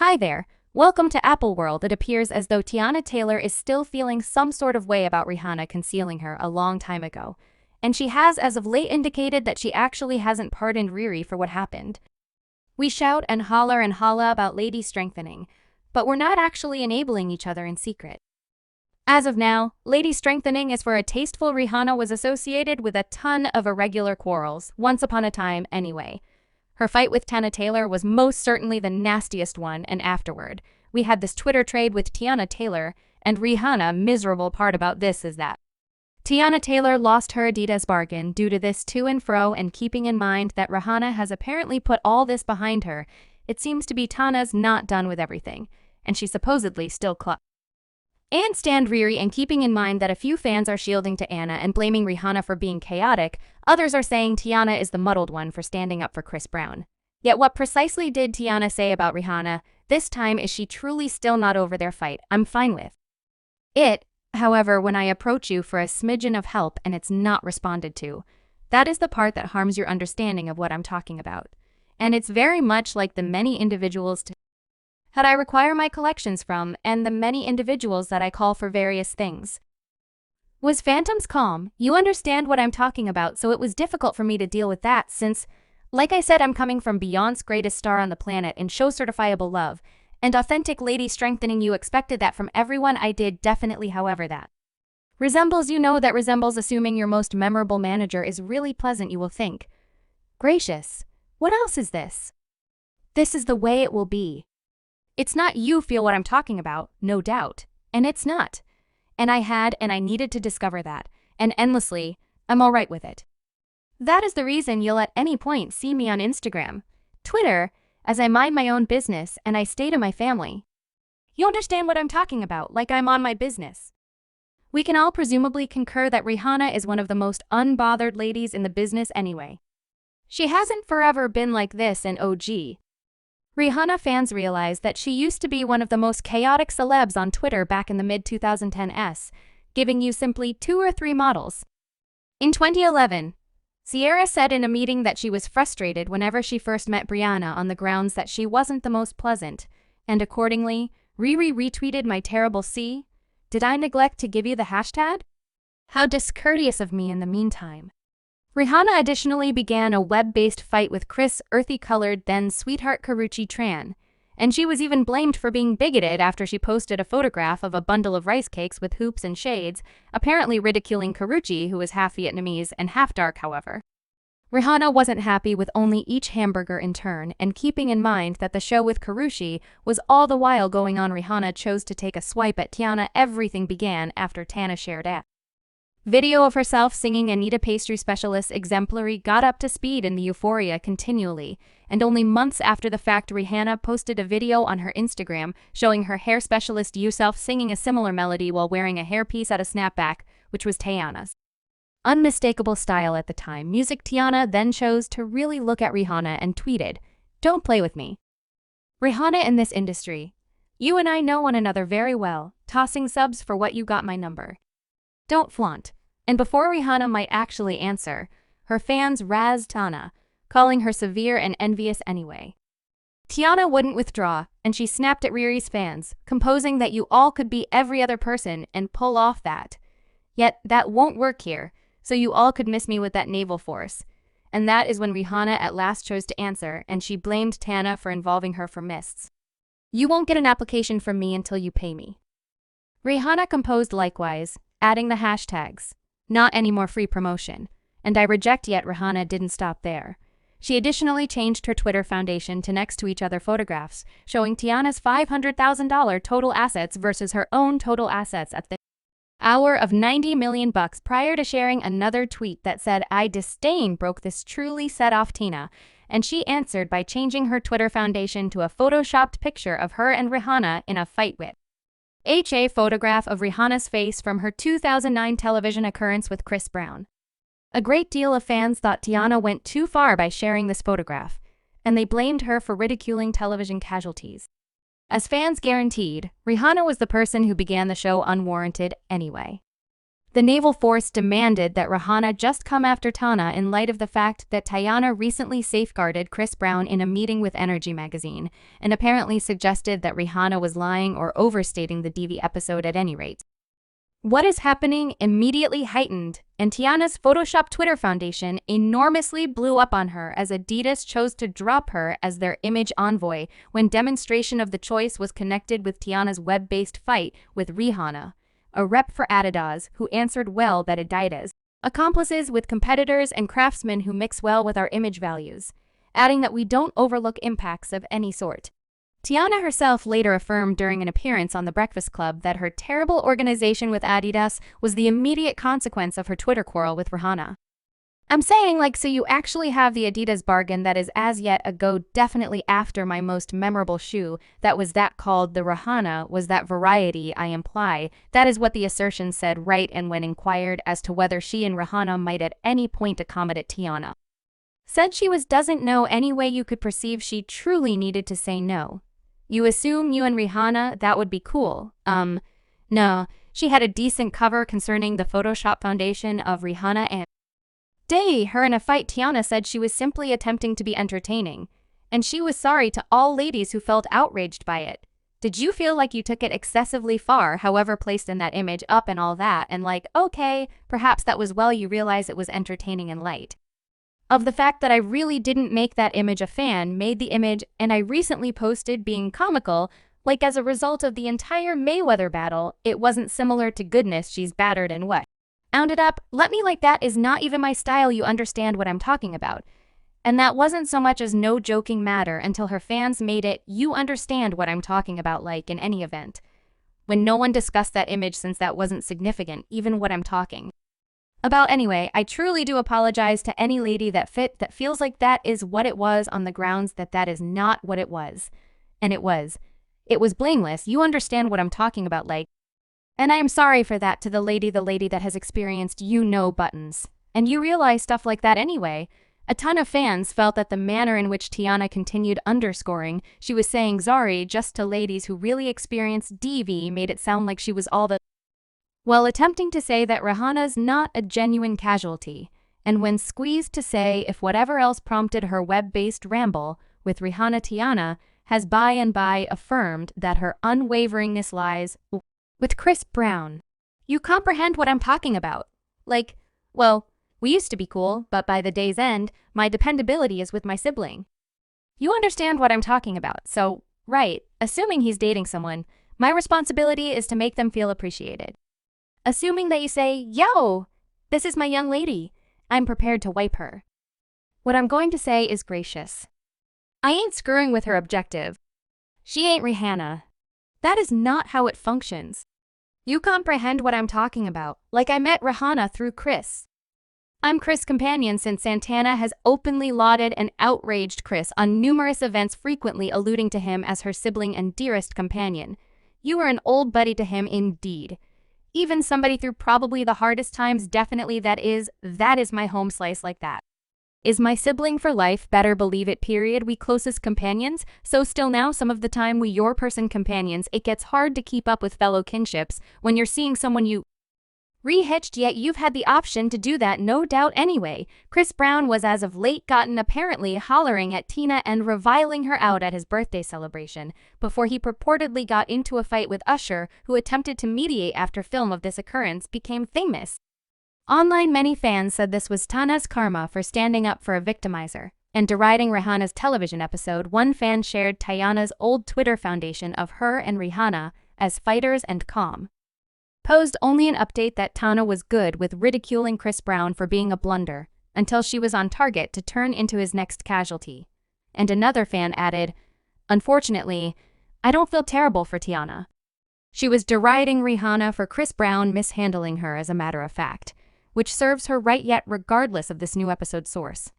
Hi there. Welcome to Apple World. It appears as though Teyana Taylor is still feeling some sort of way about Rihanna concealing her a long time ago. And she has as of late indicated that she actually hasn't pardoned RiRi for what happened. We shout and holla about lady strengthening, but we're not actually enabling each other in secret. As of now, lady strengthening is for a tasteful Rihanna was associated with a ton of irregular quarrels, once upon a time anyway. Her fight with Teyana Taylor was most certainly the nastiest one, and afterward, we had this Twitter trade with Teyana Taylor, and Rihanna. Miserable part about this is that Teyana Taylor lost her Adidas bargain due to this to and fro, and keeping in mind that Rihanna has apparently put all this behind her, it seems to be Tana's not done with everything, and she supposedly still clutched. And stand RiRi, and keeping in mind that a few fans are shielding Teyana and blaming Rihanna for being chaotic, others are saying Teyana is the muddled one for standing up for Chris Brown. Yet what precisely did Teyana say about Rihanna this time? Is she truly still not over their fight? I'm fine with it. However, when I approach you for a smidgen of help and it's not responded to, that is the part that harms your understanding of what I'm talking about. And it's very much like the many individuals that I require my collections from, and the many individuals that I call for various things. Was Phantom's calm? You understand what I'm talking about, so it was difficult for me to deal with that since, like I said, I'm coming from Beyond's greatest star on the planet and show certifiable love, and authentic lady strengthening. You expected that from everyone. I did definitely, however that resembles assuming your most memorable manager is really pleasant. You will think, gracious, what else is this? This is the way it will be. It's not. You feel what I'm talking about, no doubt. And it's not. And I needed to discover that. And endlessly, I'm alright with it. That is the reason you'll at any point see me on Instagram, Twitter, as I mind my own business and I stay to my family. You understand what I'm talking about, like I'm on my business. We can all presumably concur that Rihanna is one of the most unbothered ladies in the business anyway. She hasn't forever been like this, and OG. Rihanna fans realize that she used to be one of the most chaotic celebs on Twitter back in the mid-2010s, giving you simply 2 or 3 models. In 2011, Ciara said in a meeting that she was frustrated whenever she first met Rihanna on the grounds that she wasn't the most pleasant, and accordingly, RiRi retweeted my terrible C. Did I neglect to give you the hashtag? How discourteous of me in the meantime. Rihanna additionally began a web-based fight with Chris earthy-colored then sweetheart Karrueche Tran, and she was even blamed for being bigoted after she posted a photograph of a bundle of rice cakes with hoops and shades, apparently ridiculing Karrueche, who was half Vietnamese and half dark. However, Rihanna wasn't happy with only each hamburger in turn, and keeping in mind that the show with Karrueche was all the while going on, Rihanna chose to take a swipe at Teyana. Everything began after Tana shared a video of herself singing Anita Pastry Specialist Exemplary got up to speed in the euphoria continually, and only months after the fact Rihanna posted a video on her Instagram showing her hair specialist Yousef singing a similar melody while wearing a hairpiece at a snapback, which was Teyana's unmistakable style at the time. Music. Teyana then chose to really look at Rihanna and tweeted, "Don't play with me. Rihanna, in this industry, you and I know one another very well, tossing subs for what you got my number. Don't flaunt." And before Rihanna might actually answer, her fans razzed Tana, calling her severe and envious anyway. Teyana wouldn't withdraw, and she snapped at RiRi's fans, composing that you all could be every other person and pull off that. Yet that won't work here, so you all could miss me with that naval force. And that is when Rihanna at last chose to answer, and she blamed Tana for involving her for mists. You won't get an application from me until you pay me. Rihanna composed likewise, adding the hashtags, "Not any more free promotion," and "I reject." Yet Rihanna didn't stop there. She additionally changed her Twitter foundation to next to each other photographs, showing Teyana's $500,000 total assets versus her own total assets at the hour of $90 million prior to sharing another tweet that said, "I disdain broke this truly set off Tina," and she answered by changing her Twitter foundation to a photoshopped picture of her and Rihanna in a fight with a photograph of Rihanna's face from her 2009 television occurrence with Chris Brown. A great deal of fans thought Teyana went too far by sharing this photograph, and they blamed her for ridiculing television casualties. As fans guaranteed, Rihanna was the person who began the show unwarranted anyway. The naval force demanded that Rihanna just come after Tana in light of the fact that Teyana recently safeguarded Chris Brown in a meeting with Energy magazine, and apparently suggested that Rihanna was lying or overstating the DV episode at any rate. What is happening immediately heightened, and Teyana's Photoshop Twitter foundation enormously blew up on her as Adidas chose to drop her as their image envoy when demonstration of the choice was connected with Teyana's web-based fight with Rihanna, a rep for Adidas who answered well that Adidas accomplices with competitors and craftsmen who mix well with our image values, adding that we don't overlook impacts of any sort. Teyana herself later affirmed during an appearance on The Breakfast Club that her terrible organization with Adidas was the immediate consequence of her Twitter quarrel with Rihanna. I'm saying, like, so you actually have the Adidas bargain that is as yet a go definitely after my most memorable shoe that was that called the Rihanna was that variety I imply. That is what the assertion said, right? And when inquired as to whether she and Rihanna might at any point accommodate, Teyana said she doesn't know any way you could perceive she truly needed to say no. You assume you and Rihanna, that would be cool. No, she had a decent cover concerning the Photoshop foundation of Rihanna and her in a fight. Teyana said she was simply attempting to be entertaining, and she was sorry to all ladies who felt outraged by it. Did you feel like you took it excessively far, however placed in that image up and all that, and like, okay, perhaps that was well you realize it was entertaining and light. Of the fact that I really didn't make that image a fan, made the image, and I recently posted being comical, like as a result of the entire Mayweather battle, it wasn't similar to goodness she's battered and what? Ound it up, let me like that is not even my style, you understand what I'm talking about. And that wasn't so much as no joking matter until her fans made it, you understand what I'm talking about, like in any event. When no one discussed that image since that wasn't significant, even what I'm talking about anyway, I truly do apologize to any lady that feels like that is what it was on the grounds that that is not what it was. And it was blameless, you understand what I'm talking about, like. And I am sorry for that to the lady that has experienced buttons. And you realize stuff like that anyway. A ton of fans felt that the manner in which Teyana continued underscoring she was saying sorry just to ladies who really experienced DV made it sound like she was all the while attempting to say that Rihanna's not a genuine casualty, and when squeezed to say if whatever else prompted her web-based ramble with Rihanna, Teyana has by and by affirmed that her unwaveringness lies with Chris Brown. You comprehend what I'm talking about? Like, well, we used to be cool, but by the day's end, my dependability is with my sibling. You understand what I'm talking about, so, right, assuming he's dating someone, my responsibility is to make them feel appreciated. Assuming that you say, yo, this is my young lady, I'm prepared to wipe her. What I'm going to say is gracious. I ain't screwing with her objective. She ain't Rihanna. That is not how it functions. You comprehend what I'm talking about, like I met Rihanna through Chris. I'm Chris' companion since Santana has openly lauded and outraged Chris on numerous events, frequently alluding to him as her sibling and dearest companion. You are an old buddy to him indeed. Even somebody through probably the hardest times, definitely that is my home slice like that. Is my sibling for life, better believe it, period. We closest companions, so still now some of the time we your person companions. It gets hard to keep up with fellow kinships when you're seeing someone you re-hitched, yet you've had the option to do that no doubt anyway. Chris Brown was as of late gotten apparently hollering at Tina and reviling her out at his birthday celebration, before he purportedly got into a fight with Usher, who attempted to mediate after film of this occurrence became famous. Online, many fans said this was Tana's karma for standing up for a victimizer, and deriding Rihanna's television episode. One fan shared Teyana's old Twitter foundation of her and Rihanna as fighters and calm. Posed only an update that Tana was good with ridiculing Chris Brown for being a blunder, until she was on target to turn into his next casualty. And another fan added, unfortunately, I don't feel terrible for Teyana. She was deriding Rihanna for Chris Brown mishandling her, as a matter of fact, which serves her right yet regardless of this new episode source.